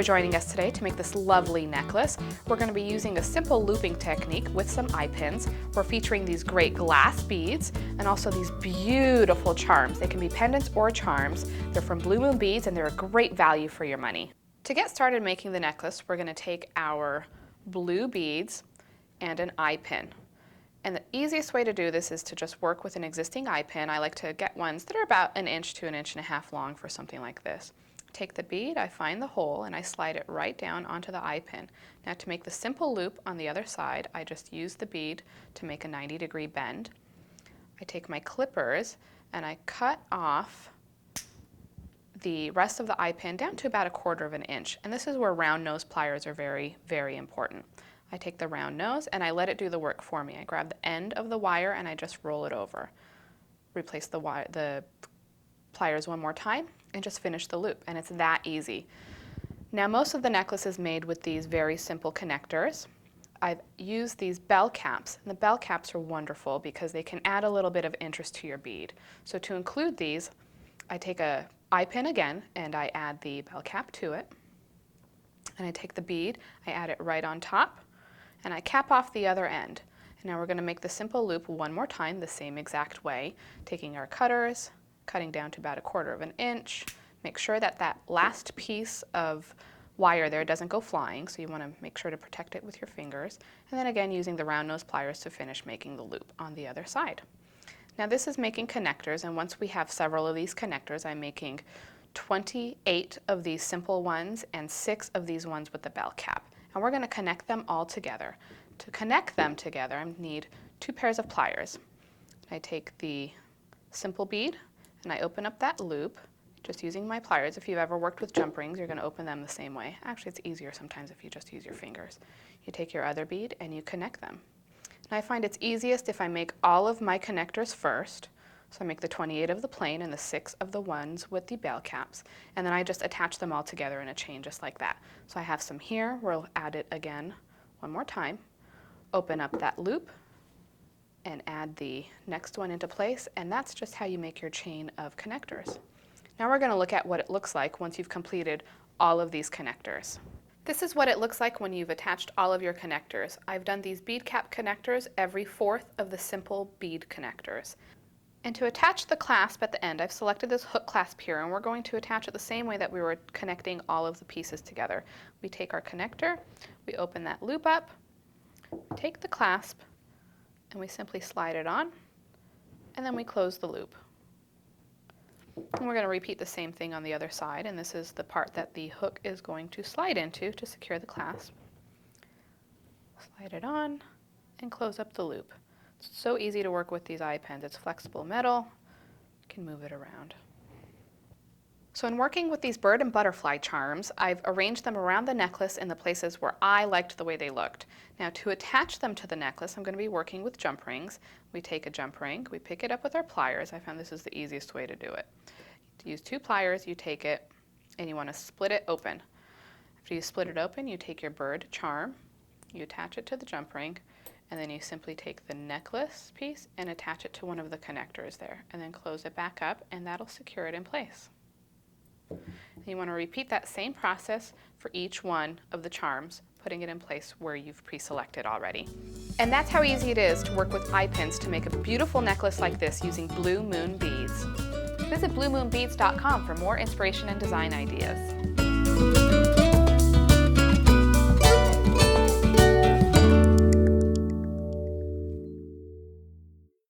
joining us today to make this lovely necklace. We're going to be using a simple looping technique with some eye pins. We're featuring these great glass beads and also these beautiful charms. They can be pendants or charms. They're from Blue Moon Beads and they're a great value for your money. To get started making the necklace, we're going to take our blue beads and an eye pin. And the easiest way to do this is to just work with an existing eye pin. I like to get ones that are about 1 inch to 1.5 inches long for something like this. Take the bead, I find the hole, and I slide it right down onto the eye pin. Now to make the simple loop on the other side, I just use the bead to make a 90-degree bend. I take my clippers and I cut off the rest of the eye pin down to about 1/4 inch. And this is where round nose pliers are very, very important. I take the round nose and I let it do the work for me. I grab the end of the wire and I just roll it over. Replace the pliers one more time and just finish the loop, and it's that easy. Now most of the necklace is made with these very simple connectors. I've used these bell caps, and the bell caps are wonderful because they can add a little bit of interest to your bead. So to include these, I take a eye pin again and I add the bell cap to it, and I take the bead, I add it right on top, and I cap off the other end. And now we're going to make the simple loop one more time the same exact way, taking our cutters, cutting down to about 1/4 inch. Make sure that that last piece of wire there doesn't go flying, so you want to make sure to protect it with your fingers. And then again using the round nose pliers to finish making the loop on the other side. Now this is making connectors, and once we have several of these connectors, I'm making 28 of these simple ones and 6 of these ones with the bell cap. And we're going to connect them all together. To connect them together, I need 2 pairs of pliers. I take the simple bead and I open up that loop just using my pliers. If you've ever worked with jump rings, you're going to open them the same way. Actually, it's easier sometimes if you just use your fingers. You take your other bead and you connect them. And I find it's easiest if I make all of my connectors first. So I make the 28 of the plain and the 6 of the ones with the bell caps, and then I just attach them all together in a chain just like that. So I have some here, we'll add it again one more time, open up that loop, and add the next one into place, and that's just how you make your chain of connectors. Now we're going to look at what it looks like once you've completed all of these connectors. This is what it looks like when you've attached all of your connectors. I've done these bead cap connectors every 4th of the simple bead connectors. And to attach the clasp at the end, I've selected this hook clasp here, and we're going to attach it the same way that we were connecting all of the pieces together. We take our connector, we open that loop up, we take the clasp, and we simply slide it on, and then we close the loop. And we're going to repeat the same thing on the other side, and this is the part that the hook is going to slide into to secure the clasp. Slide it on and close up the loop. It's so easy to work with these eye pins. It's flexible metal, you can move it around. So in working with these bird and butterfly charms, I've arranged them around the necklace in the places where I liked the way they looked. Now to attach them to the necklace, I'm going to be working with jump rings. We take a jump ring, we pick it up with our pliers. I found this is the easiest way to do it. To use 2 pliers, you take it and you want to split it open. After you split it open, you take your bird charm, you attach it to the jump ring, and then you simply take the necklace piece and attach it to one of the connectors there, and then close it back up, and that'll secure it in place. And you want to repeat that same process for each one of the charms, putting it in place where you've pre-selected already. And that's how easy it is to work with eye pins to make a beautiful necklace like this using Blue Moon beads. Visit bluemoonbeads.com for more inspiration and design ideas.